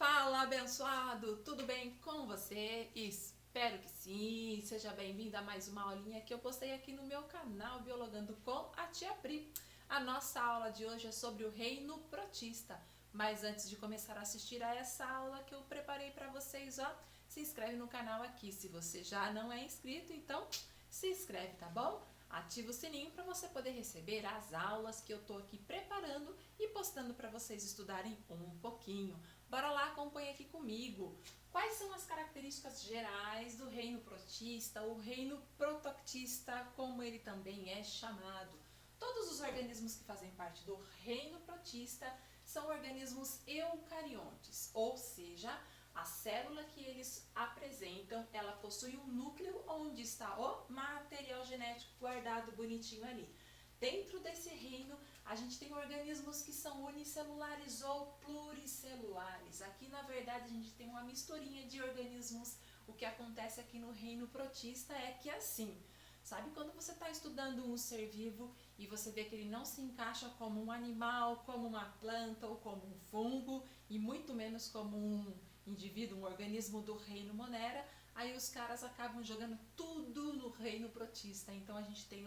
Fala, abençoado! Tudo bem com você? Espero que sim! Seja bem-vindo a mais uma aulinha que eu postei aqui no meu canal Biologando com a Tia Pri. A nossa aula de hoje é sobre o reino protista. Mas antes de começar a assistir a essa aula que eu preparei para vocês, se inscreve no canal aqui. Se você já não é inscrito, então se inscreve, tá bom? Ativa o sininho para você poder receber as aulas que eu tô aqui preparando e postando para vocês estudarem um pouquinho. Bora lá, acompanha aqui comigo. Quais são as características gerais do reino protista, ou reino protoctista, como ele também é chamado? Todos os organismos que fazem parte do reino protista são organismos eucariontes, ou seja, a célula que eles apresentam, ela possui um núcleo onde está o material genético guardado bonitinho ali. Dentro desse reino, a gente tem organismos que são unicelulares ou pluricelulares. Aqui, na verdade, a gente tem uma misturinha de organismos. O que acontece aqui no reino protista é que assim, sabe quando você está estudando um ser vivo e você vê que ele não se encaixa como um animal, como uma planta ou como um fungo, e muito menos como um indivíduo, um organismo do reino Monera, aí os caras acabam jogando tudo no reino protista. Então a gente tem,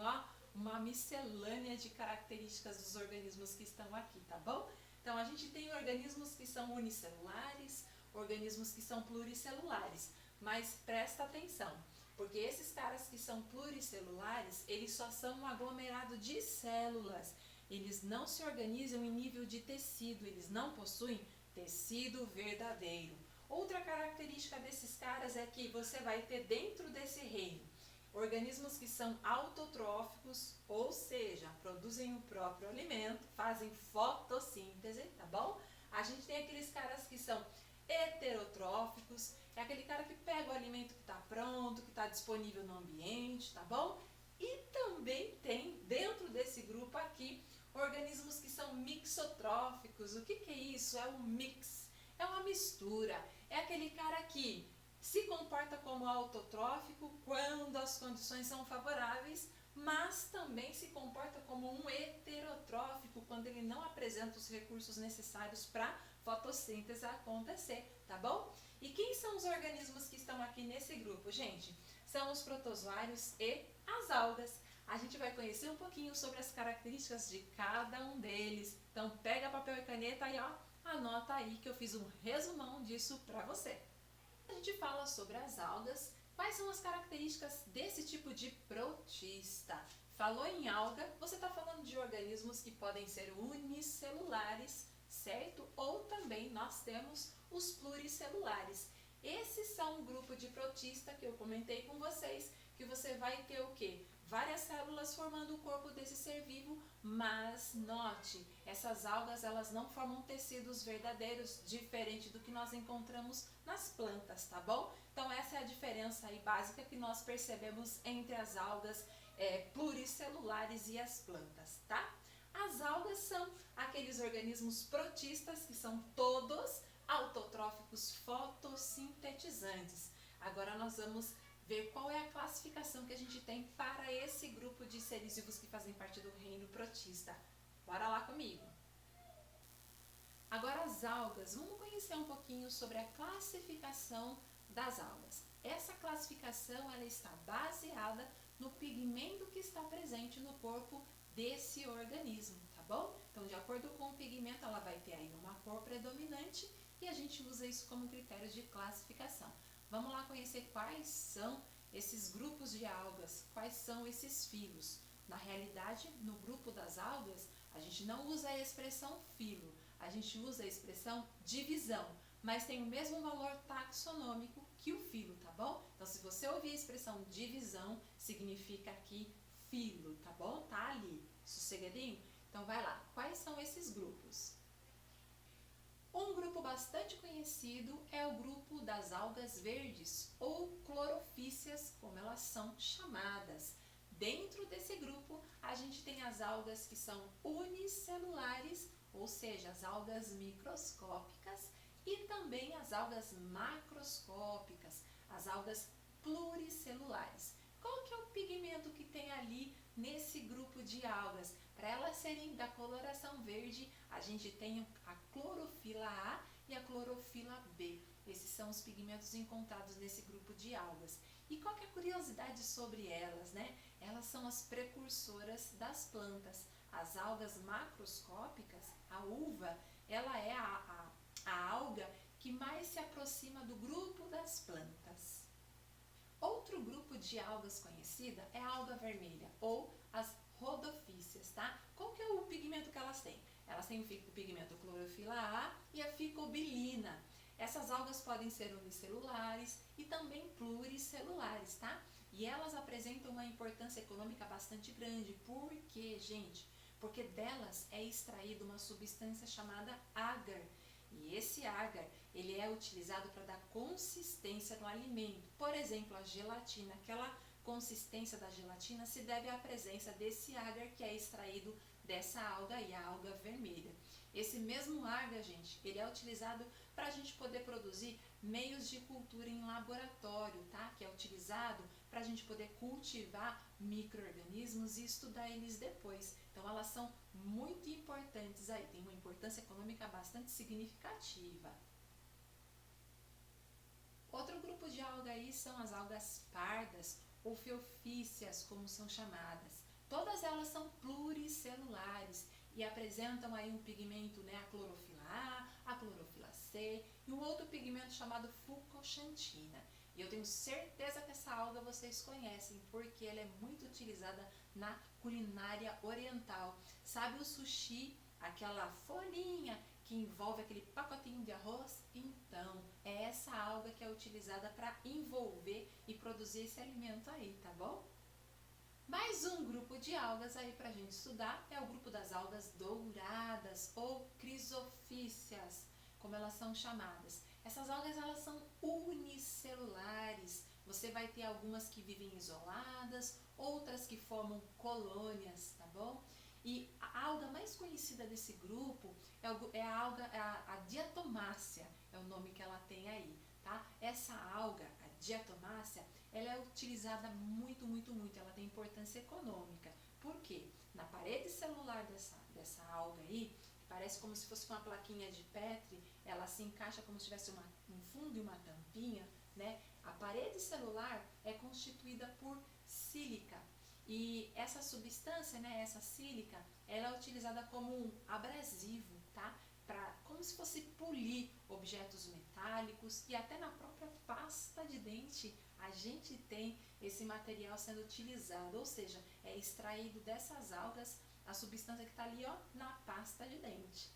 uma miscelânea de características dos organismos que estão aqui, tá bom? Então a gente tem organismos que são unicelulares, organismos que são pluricelulares, mas presta atenção, porque esses caras que são pluricelulares, eles só são um aglomerado de células, eles não se organizam em nível de tecido, eles não possuem tecido verdadeiro. Outra característica desses caras é que você vai ter dentro desse reino organismos que são autotróficos, ou seja, produzem o próprio alimento, fazem fotossíntese, tá bom? A gente tem aqueles caras que são heterotróficos, é aquele cara que pega o alimento que está pronto, que está disponível no ambiente, tá bom? E também tem, dentro desse grupo aqui, organismos que são mixotróficos. O que é isso? É um mix, é uma mistura, é aquele cara que se comporta como autotrófico quando as condições são favoráveis, mas também se comporta como um heterotrófico quando ele não apresenta os recursos necessários para fotossíntese acontecer, tá bom? E quem são os organismos que estão aqui nesse grupo, gente? São os protozoários e as algas. A gente vai conhecer um pouquinho sobre as características de cada um deles. Então pega papel e caneta e anota aí que eu fiz um resumão disso para você. A gente fala sobre as algas. Quais são as características desse tipo de protista? Falou em alga, você está falando de organismos que podem ser unicelulares, certo? Ou também nós temos os pluricelulares. Esses são um grupo de protista que eu comentei com vocês, que você vai ter o quê? Várias células formando o corpo desse ser vivo, mas note, essas algas elas não formam tecidos verdadeiros, diferente do que nós encontramos nas plantas, tá bom? Então essa é a diferença aí básica que nós percebemos entre as algas pluricelulares e as plantas, tá? As algas são aqueles organismos protistas que são todos autotróficos fotossintetizantes. Agora nós vamos ver qual é a classificação que a gente tem para esse grupo de seres vivos que fazem parte do reino protista. Bora lá comigo! Agora as algas, vamos conhecer um pouquinho sobre a classificação das algas. Essa classificação ela está baseada no pigmento que está presente no corpo desse organismo, tá bom? Então, de acordo com o pigmento, ela vai ter aí uma cor predominante e a gente usa isso como critério de classificação. Vamos lá conhecer quais são esses grupos de algas, quais são esses filos. Na realidade, no grupo das algas, a gente não usa a expressão filo, a gente usa a expressão divisão, mas tem o mesmo valor taxonômico que o filo, tá bom? Então, se você ouvir a expressão divisão, significa aqui filo, tá bom? Tá ali, sossegadinho? Então, vai lá. Quais são esses grupos? Um grupo bastante conhecido é o grupo das algas verdes, ou clorofíceas, como elas são chamadas. Dentro desse grupo, a gente tem as algas que são unicelulares, ou seja, as algas microscópicas, e também as algas macroscópicas, as algas pluricelulares. Qual que é o pigmento que tem ali nesse grupo de algas? Para elas serem da coloração verde, a gente tem a clorofila A e a clorofila B. Esses são os pigmentos encontrados nesse grupo de algas. E qual que é a curiosidade sobre elas, né? Elas são as precursoras das plantas. As algas macroscópicas, a uva, ela é a alga que mais se aproxima do grupo das plantas. Outro grupo de algas conhecida é a alga vermelha, ou as rodopícias, tá? Qual que é o pigmento que elas têm? Elas têm o pigmento clorofila A e a ficobilina. Essas algas podem ser unicelulares e também pluricelulares, tá? E elas apresentam uma importância econômica bastante grande. Por quê, gente? Porque delas é extraída uma substância chamada agar. E esse agar, ele é utilizado para dar consistência no alimento. Por exemplo, a gelatina, aquela consistência da gelatina se deve à presença desse agar que é extraído dessa alga e a alga vermelha. Esse mesmo agar, gente, ele é utilizado para a gente poder produzir meios de cultura em laboratório, tá? Que é utilizado para a gente poder cultivar micro-organismos e estudar eles depois. Então, elas são muito importantes aí, tem uma importância econômica bastante significativa. Outro grupo de alga aí são as algas pardas ou feofícias, como são chamadas. Todas elas são pluricelulares e apresentam aí um pigmento, né, a clorofila A, a clorofila C e um outro pigmento chamado fucoxantina. E eu tenho certeza que essa alga vocês conhecem, porque ela é muito utilizada na culinária oriental. Sabe o sushi, aquela folhinha que envolve aquele pacotinho de arroz? Então, é essa alga que é utilizada para envolver e produzir esse alimento aí, tá bom? Mais um grupo de algas aí para a gente estudar é o grupo das algas douradas ou crisofícias, como elas são chamadas. Essas algas, elas são unicelulares. Você vai ter algumas que vivem isoladas, outras que formam colônias, tá bom? E a alga mais conhecida desse grupo é a alga, a diatomácea, é o nome que ela tem aí, tá? Essa alga, a diatomácea, ela é utilizada muito, ela tem importância econômica. Por quê? Na parede celular dessa alga aí, que parece como se fosse uma plaquinha de Petri, ela se encaixa como se tivesse um fundo e uma tampinha, né? A parede celular é constituída por sílica. E essa substância, né, essa sílica, ela é utilizada como um abrasivo, tá? Como se fosse polir objetos metálicos e até na própria pasta de dente a gente tem esse material sendo utilizado, ou seja, é extraído dessas algas a substância que está ali, ó, na pasta de dente.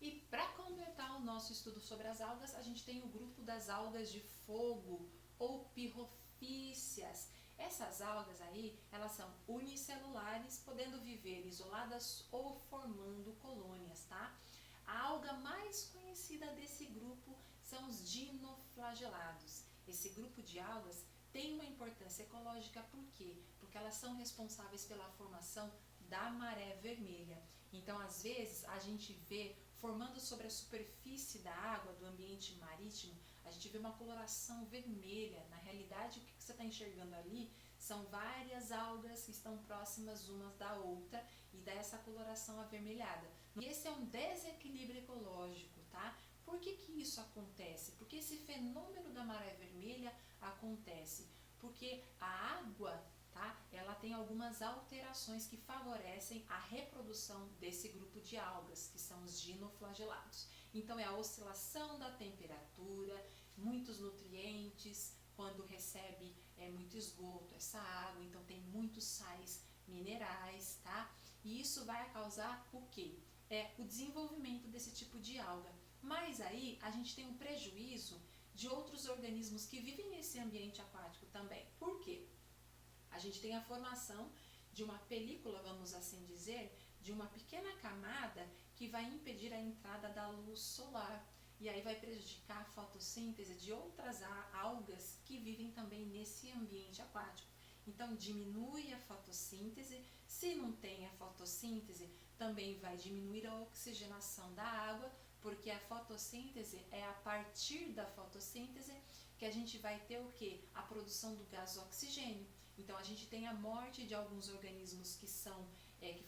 E para completar o nosso estudo sobre as algas, a gente tem o grupo das algas de fogo ou pirrofícias. Essas algas aí, elas são unicelulares, podendo viver isoladas ou formando colônias, tá? A alga mais conhecida desse grupo são os dinoflagelados. Esse grupo de algas tem uma importância ecológica, por quê? Porque elas são responsáveis pela formação da maré vermelha. Então, às vezes, a gente vê formando sobre a superfície da água, do ambiente marítimo, a gente vê uma coloração vermelha. Na realidade, o que você está enxergando ali são várias algas que estão próximas umas da outra e dá essa coloração avermelhada. E esse é um desequilíbrio ecológico, tá? Por que isso acontece? Porque esse fenômeno da maré vermelha acontece porque a água, tá? Ela tem algumas alterações que favorecem a reprodução desse grupo de algas, que são os dinoflagelados. Então, é a oscilação da temperatura, muitos nutrientes, quando recebe muito esgoto, essa água, então tem muitos sais minerais, tá? E isso vai causar o quê? O desenvolvimento desse tipo de alga. Mas aí a gente tem um prejuízo de outros organismos que vivem nesse ambiente aquático também. Por quê? A gente tem a formação de uma película, vamos assim dizer, de uma pequena camada que vai impedir a entrada da luz solar. E aí vai prejudicar a fotossíntese de outras algas que vivem também nesse ambiente aquático. Então, diminui a fotossíntese. Se não tem a fotossíntese, também vai diminuir a oxigenação da água, porque a fotossíntese é a partir da fotossíntese que a gente vai ter o quê? A produção do gás oxigênio. Então, a gente tem a morte de alguns organismos que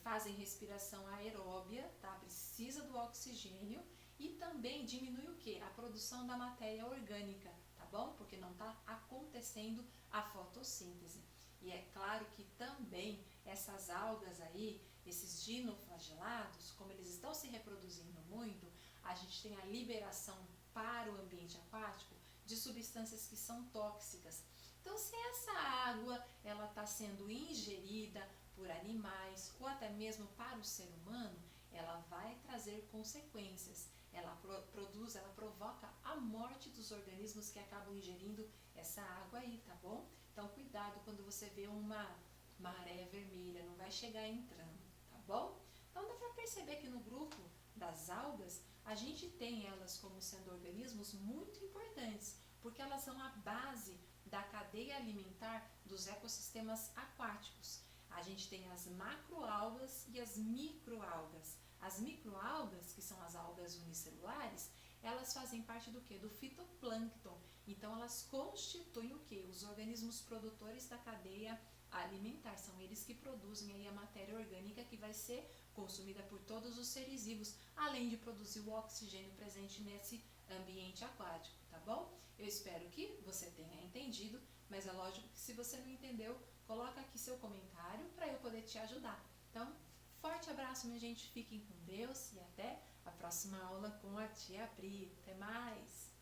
fazem respiração aeróbia, tá? Precisa do oxigênio, e também diminui o que? A produção da matéria orgânica, tá bom? Porque não está acontecendo a fotossíntese. E é claro que também essas algas aí, esses dinoflagelados, como eles estão se reproduzindo muito, a gente tem a liberação para o ambiente aquático de substâncias que são tóxicas. Então, se essa água ela está sendo ingerida por animais ou até mesmo para o ser humano, ela vai trazer consequências. Ela provoca a morte dos organismos que acabam ingerindo essa água aí, tá bom? Então, cuidado quando você vê uma maré vermelha, não vai chegar entrando, tá bom? Então, dá para perceber que no grupo das algas, a gente tem elas como sendo organismos muito importantes, porque elas são a base da cadeia alimentar dos ecossistemas aquáticos. A gente tem as macroalgas e as microalgas. As microalgas, que são as algas unicelulares, elas fazem parte do que? Do fitoplâncton. Então, elas constituem o que? Os organismos produtores da cadeia alimentar. São eles que produzem aí a matéria orgânica que vai ser consumida por todos os seres vivos, além de produzir o oxigênio presente nesse ambiente aquático, tá bom? Eu espero que você tenha entendido, mas é lógico que se você não entendeu, coloca aqui seu comentário para eu poder te ajudar. Então, forte abraço, minha gente, fiquem com Deus e até a próxima aula com a Tia Pri. Até mais!